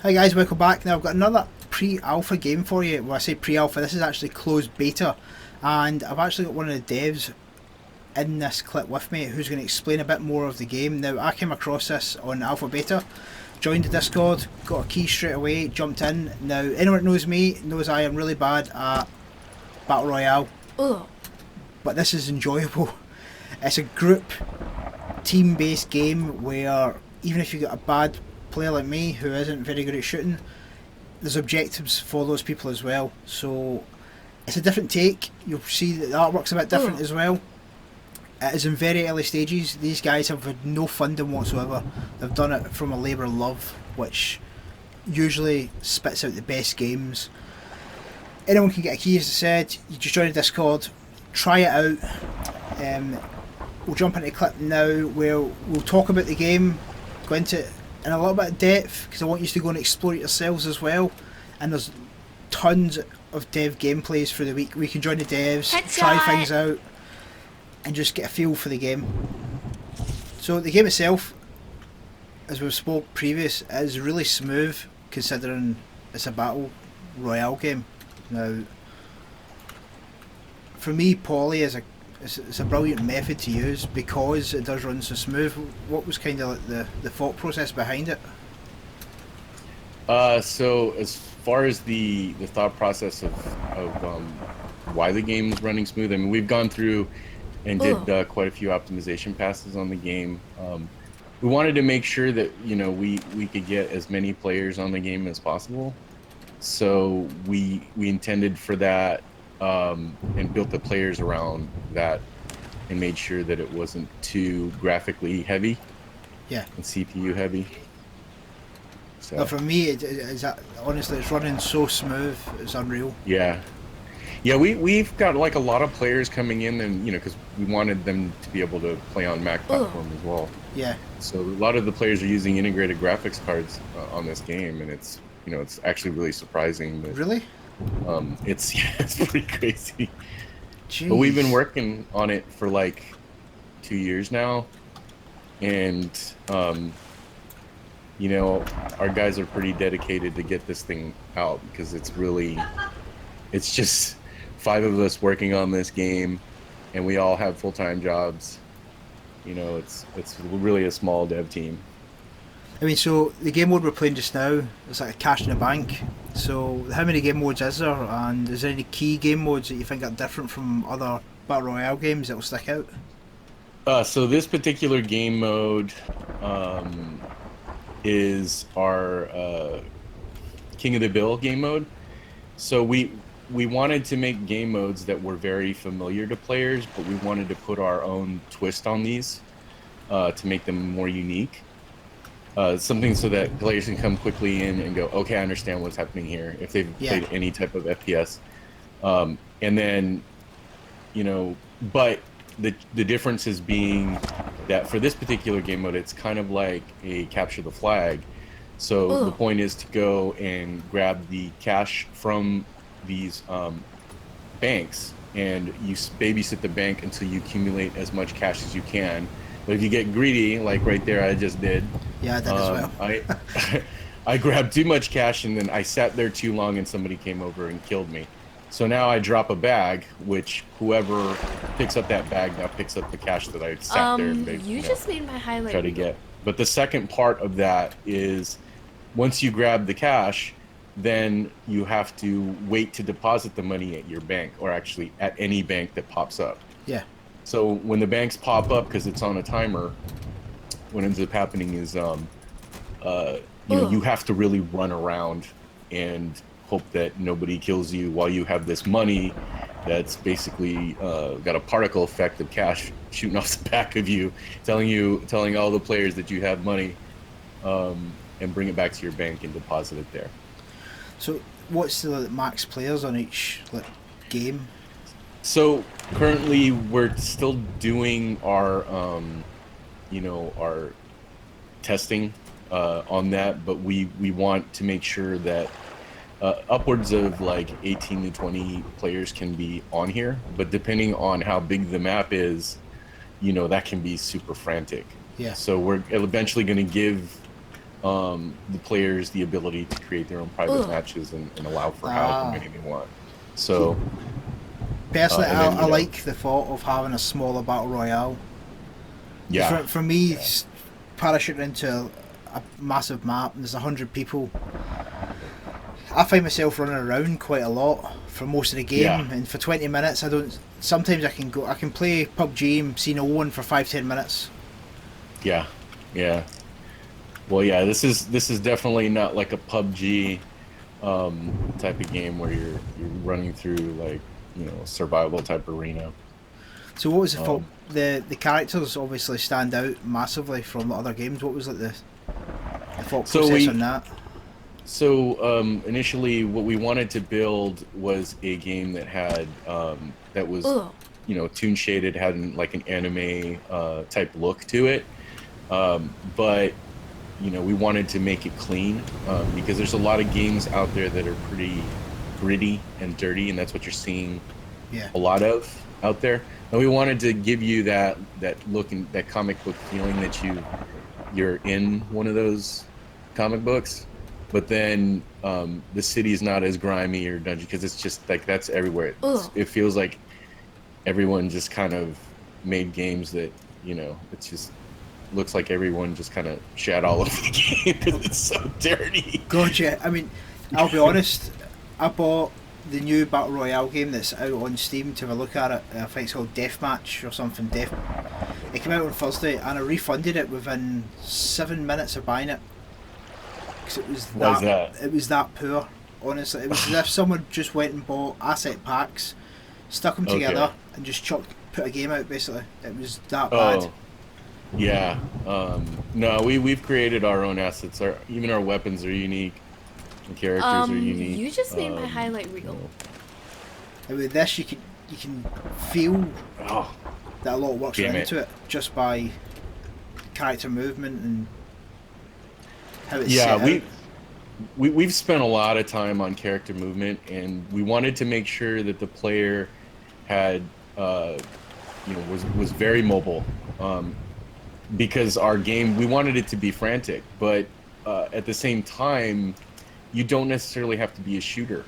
Hi guys, welcome back. Now I've got another pre-alpha game for you. Well, I say pre-alpha, this is actually closed beta, and I've actually got one of the devs in this clip with me who's going to explain a bit more of the game. Now, I came across this on alpha beta, joined the Discord, got a key straight away, jumped in. Now, anyone that knows me knows I am really bad at Battle Royale, Ugh. but this is enjoyable. It's a group, team-based game where even if you got a bad player like me who isn't very good at shooting, there's objectives for those people as well. So it's a different take. You'll see that the artwork's a bit different Ugh. as well. It is in very early stages. These guys have had no funding whatsoever. They've done it from a labour of love, which usually spits out the best games. Anyone can get a key, as I said. You just join the Discord, try it out. We'll jump into a clip now where we'll talk about the game, go into it in a little bit of depth because I want you to go and explore it yourselves as well. And there's tons of dev gameplays through the week. We can join the devs, try Headshot. things out, and just get a feel for the game. So the game itself, as we've spoke previous, is really smooth considering it's a battle royale game. Now, for me, poly is it's a brilliant method to use because it does run so smooth. What was kind of like the thought process behind it? So as far as the thought process of why the game is running smooth, I mean, we've gone through and did Ugh. quite a few optimization passes on the game. We wanted to make sure that we could get as many players on the game as possible. So we intended for that, and built the players around that, and made sure that it wasn't too graphically heavy Yeah. and CPU heavy. No, So for me, honestly, it's running so smooth. It's unreal. yeah. Yeah, we've got like a lot of players coming in, and because we wanted them to be able to play on Mac Ugh. platform as well. Yeah. So a lot of the players are using integrated graphics cards on this game, and it's actually really surprising that Really? it's yeah, it's pretty crazy. But we've been Jeez. working on it for like 2 years now, and our guys are pretty dedicated to get this thing out because it's just five of us working on this game, and we all have full-time jobs. It's really a small dev team. I mean, so the game mode we're playing just now is like a cash in the bank. So how many game modes is there, and is there any key game modes that you think are different from other battle royale games that will stick out? So this particular game mode um, is our King of the Bill game mode. So we wanted to make game modes that were very familiar to players, but we wanted to put our own twist on these to make them more unique. Something so that players can come quickly in and go, okay, I understand what's happening here if they've Yeah. played any type of FPS. And then, but the difference is being that for this particular game mode, it's kind of like a capture the flag. So the Ugh. point is to go and grab the cash from these banks, and you babysit the bank until you accumulate as much cash as you can. But if you get greedy, like right there, I just did, Yeah, I did as well. I I grabbed too much cash, and then I sat there too long, and somebody came over and killed me. So now I drop a bag, which whoever picks up that bag now picks up the cash that I sat there and You just made my try highlight to reel. get. But the second part of that is once you grab the cash, then you have to wait to deposit the money at your bank, or actually at any bank that pops up. Yeah. So when the banks pop up, because it's on a timer, what ends up happening is you Ugh. have to really run around and hope that nobody kills you while you have this money that's basically got a particle effect of cash shooting off the back of you, telling all the players that you have money, and bring it back to your bank and deposit it there. So what's the max players on each game? So currently we're still doing our testing on that, but we want to make sure that upwards of like 18 to 20 players can be on here, but depending on how big the map is, that can be super frantic. Yeah. So we're eventually going to give the players the ability to create their own private Ugh. matches and allow for however Ah. many they want. So, Personally, and then I like the thought of having a smaller battle royale. yeah, For me, yeah. parachuting into a massive map and there's 100 people, I find myself running around quite a lot for most of the game, Yeah. and for 20 minutes, I don't. Sometimes I can play PUBG and see no one for 5-10 minutes. Yeah, yeah. Well, yeah. This is definitely not like a PUBG type of game where you're running through like survival type arena. So what was the thought? Um, The characters obviously stand out massively from the other games. What was like the thought so process we on that? initially what we wanted to build was a game that had that was Ugh. toon shaded, had like an anime type look to it, but we wanted to make it clean because there's a lot of games out there that are pretty gritty and dirty, and that's what you're seeing Yeah, a lot of out there. And we wanted to give you that look and that comic book feeling that you're in one of those comic books, but then the city's not as grimy or dungeon because it's just like that's everywhere. Ugh. It feels like everyone just kind of made games that it just looks like everyone just kind of shat all over the game because it's so dirty. God, yeah. I mean, I'll be honest. I bought the new battle royale game that's out on Steam to have a look at it. I think it's called Deathmatch or something. It came out on Thursday, and I refunded it within 7 minutes of buying it because it was Why is that? it was that poor. Honestly, it was as if someone just went and bought asset packs, stuck them together, Okay. and just put a game out. Basically, it was that bad. Oh, yeah. No, we've created our own assets. Even our weapons are unique. The characters are unique. You just made my highlight you reel. know. And with this, you can feel Oh, that a lot of work's Damn went it. into it just by character movement and how it's yeah. set We out. we've spent a lot of time on character movement, and we wanted to make sure that the player had was very mobile, because our game, we wanted it to be frantic, but at the same time you don't necessarily have to be a shooter.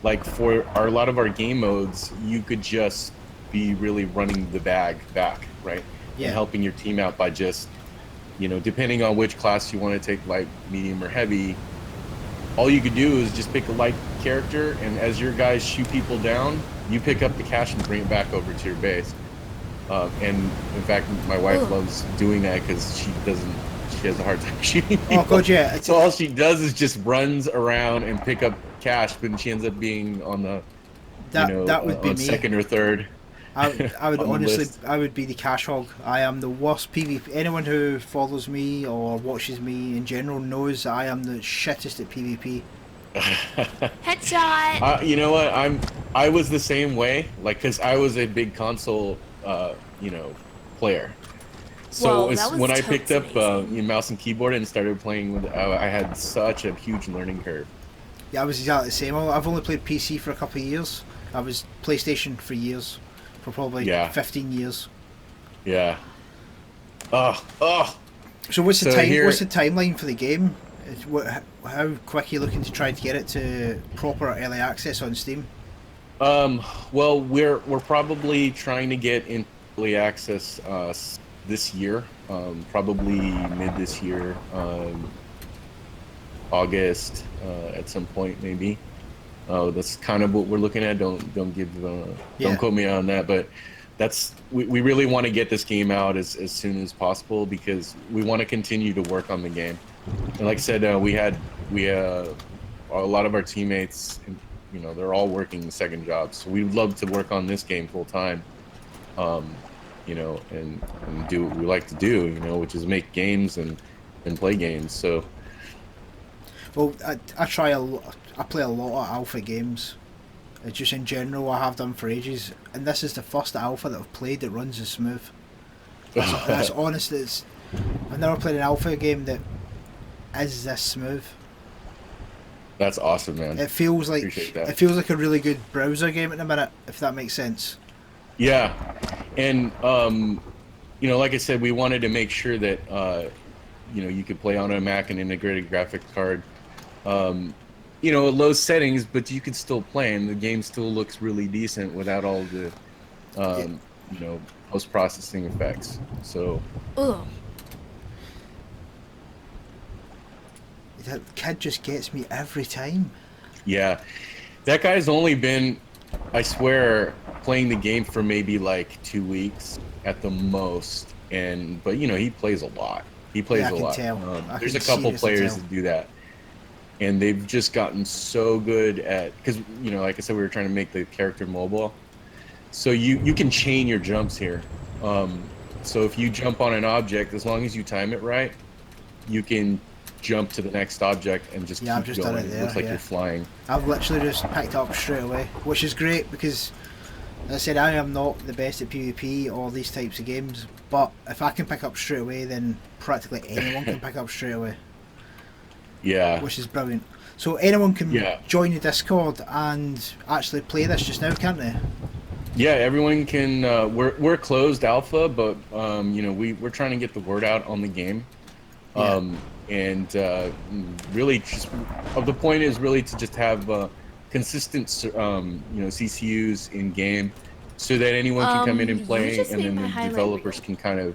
Like for a lot of our game modes, you could just be really running the bag back, right? Yeah. And helping your team out by just depending on which class you want to take, light, medium, or heavy, all you could do is just pick a light character, and as your guys shoot people down, you pick up the cash and bring it back over to your base. And in fact, my wife Ugh. loves doing that because she has a hard time shooting people. Oh god, yeah. So all she does is just runs around and pick up cash, but she ends up being on the that would be on me. second or third. I would on the honestly, list. I would be the cash hog. I am the worst PvP. Anyone who follows me or watches me in general knows that I am the shittest at PvP. Headshot. You know what? I was the same way, like, because I was a big console, player. So Whoa, that was when I totes picked up amazing. mouse and keyboard and started playing with, I had such a huge learning curve. Yeah, I was exactly the same. I've only played PC for a couple of years. I was PlayStation for years, for probably Yeah. 15 years. Yeah. Oh. So what's the So time? here- What's the timeline for the game? How quick are you looking to try to get it to proper early access on Steam? Well, we're probably trying to get in early access this year, probably mid this year, August at some point maybe. That's kind of what we're looking at. Don't Yeah. quote me on that, but we really want to get this game out as soon as possible because we want to continue to work on the game. And like I said, a lot of our teammates, they're all working second jobs. So we'd love to work on this game full time, and do what we like to do, which is make games and play games. So Well, I play a lot of alpha games. Just in general, I have done for ages, and this is the first alpha that I've played that runs as smooth. That's honest. I've never played an alpha game that is this smooth. that's awesome, man. It feels like Appreciate that. it feels like a really good browser game at the minute, if that makes sense. Yeah, and like I said, we wanted to make sure that you could play on a Mac and integrated graphics card. Low settings, but you could still play, and the game still looks really decent without all the Yeah. um, post processing effects. So Ugh. That kid just gets me every time. yeah, that guy's only been, I swear, playing the game for maybe like 2 weeks at the most, but he plays a lot. He plays Yeah, I a can lot. tell. I There's can a couple seriously players tell. that do that, and they've just gotten so good at, because like I said, we were trying to make the character mobile, so you can chain your jumps here. So if you jump on an object, as long as you time it right, you can jump to the next object and just Yeah, I've keep just done going. it It there. looks like Yeah. you're flying. I've literally just picked it up straight away, which is great because, as I said, I am not the best at PvP or these types of games. But if I can pick up straight away, then practically anyone can pick up straight away, Yeah. which is brilliant. So anyone can Yeah. join the Discord and actually play this just now, can't they? Yeah, everyone can. We're closed alpha, but we're trying to get the word out on the game. Yeah. And really, just the point is really to just have consistent, CCUs in game, so that anyone can come in and You play, just and made then my the highlight developers reel. can kind of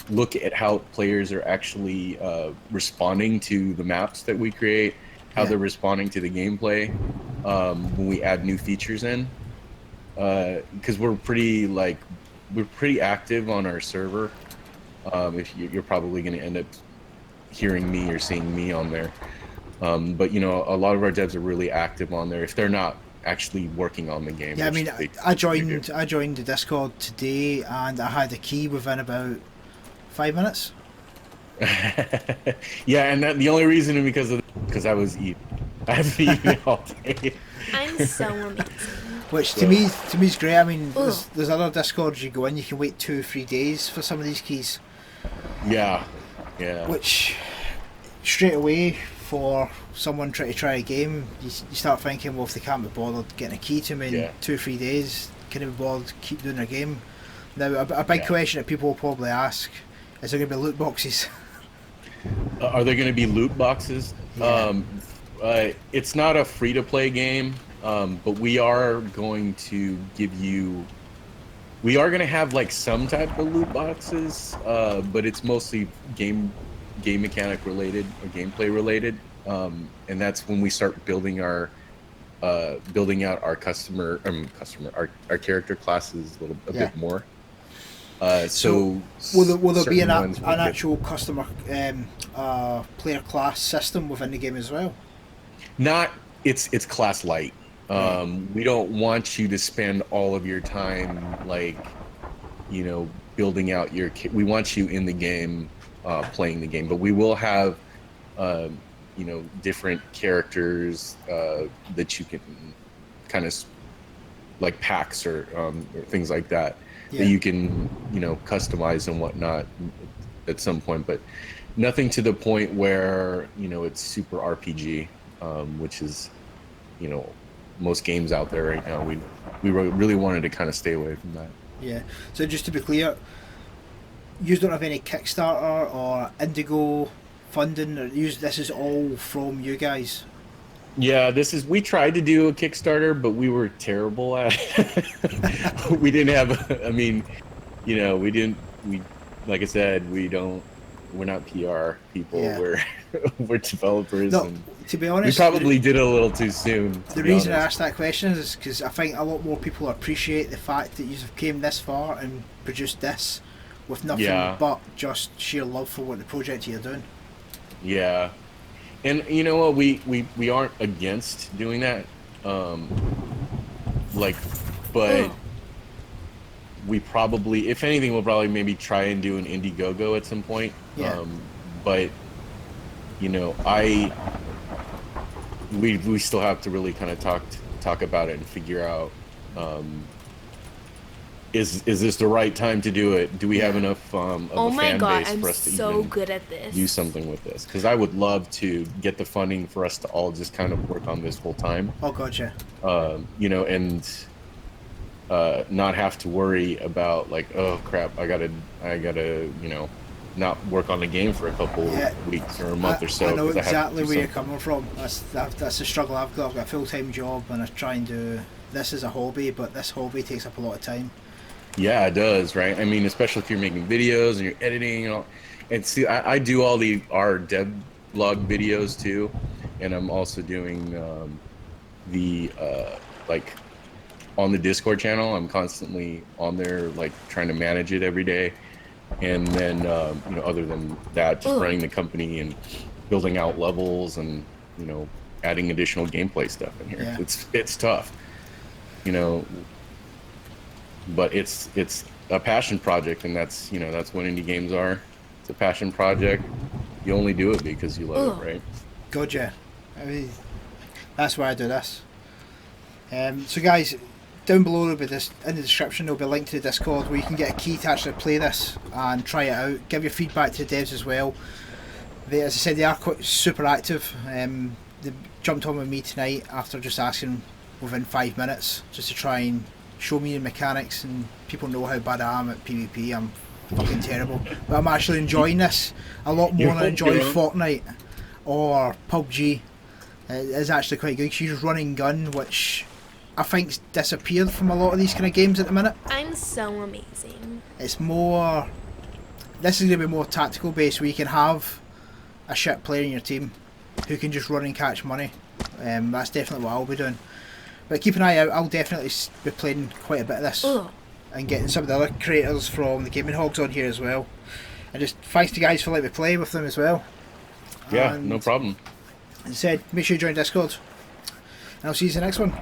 look at how players are actually responding to the maps that we create, how Yeah. they're responding to the gameplay when we add new features in. Because we're pretty active on our server. If you're probably going to end up hearing me or seeing me on there, but a lot of our devs are really active on there if they're not actually working on the game. Yeah, I which mean, they I typically do. joined the Discord today, and I had a key within about 5 minutes. Yeah, and the only reason is because I was eating. I've been eating all day. I'm so amazing. Which So- to me is great. I mean, Ugh. there's other Discords you go in, you can wait 2 or 3 days for some of these keys, Yeah. which straight away for someone trying to try a game, you start thinking, well, if they can't be bothered getting a key to me in Yeah. 2 or 3 days, can they be bothered to keep doing their game? Now, a big Yeah. question that people will probably ask is there going to be loot boxes? Are there going to be loot boxes? Yeah. It's not a free-to-play game, but we are going to give you. We are going to have like some type of loot boxes, but it's mostly game mechanic related or gameplay related, and that's when we start building out our our character classes a Yeah. bit more. So Will there be certain an ones will get- actual customer player class system within the game as well? Not it's class light. We don't want you to spend all of your time building out we want you in the game, playing the game, but we will have different characters that you can kind of like packs or things like that Yeah. that you can customize and whatnot at some point, but nothing to the point where it's super RPG, which is most games out there right now. We really wanted to kind of stay away from that. Yeah. So just to be clear, you don't have any Kickstarter or Indigo funding, or this is all from you guys. Yeah, we tried to do a Kickstarter, but we were terrible at it. We didn't have, I mean, like I said, we're not PR people. Yeah. We're developers, No, and to be we honest, probably did it a little too soon. the reason I asked that question is because I think a lot more people appreciate the fact that you came this far and produced this with nothing Yeah. but just sheer love for what the project you're doing. Yeah, and you know what? We aren't against doing that. But Ugh. we probably, if anything, we'll probably maybe try and do an Indiegogo at some point. Yeah. But we still have to really kind of talk about it and figure out. Is this the right time to do it? Do we have enough of Oh a my fan god, base I'm for us to so even good at this. do something with this? Because I would love to get the funding for us to all just kind of work on this full time, Oh, gotcha. and not have to worry about like, oh crap, I gotta not work on the game for a couple Yeah. weeks or a month or so. I know 'cause have to exactly do where you're something. coming from. That's the struggle I've got. I've got a full-time job and I try and do this as a hobby, but this hobby takes up a lot of time. Yeah, it does, right? I mean, especially if you're making videos and you're editing and all. And see, I do all our dev blog videos too, and I'm also doing the like on the Discord channel. I'm constantly on there, like trying to manage it every day. And then other than that, just running the company and building out levels and adding additional gameplay stuff in here. Yeah. It's tough, you know, but it's a passion project, and that's what indie games are. It's a passion project. You only do it because you love it, right? God, yeah. I mean, that's why I do this. So guys, down below there'll be this in the description. There'll be a link to the Discord where you can get a key to actually play this and try it out. Give your feedback to the devs as well. As I said, they are quite super active. They jumped on with me tonight after just asking within 5 minutes, just to try and show me the mechanics, and people know how bad I am at PvP. I'm fucking terrible, but I'm actually enjoying this a lot more than I enjoy Fortnite or PUBG. It's actually quite good because you're just running gun, which I think's disappeared from a lot of these kind of games at the minute. I'm so amazing. It's more. This is going to be more tactical based, where you can have a shit player in your team who can just run and catch money. That's definitely what I'll be doing. But keep an eye out. I'll definitely be playing quite a bit of this and getting some of the other creators from the Gaming Hogs on here as well. And just thanks to guys for letting me play with them as well. Yeah, And no problem. as I said, make sure you join Discord. And I'll see you in the next one.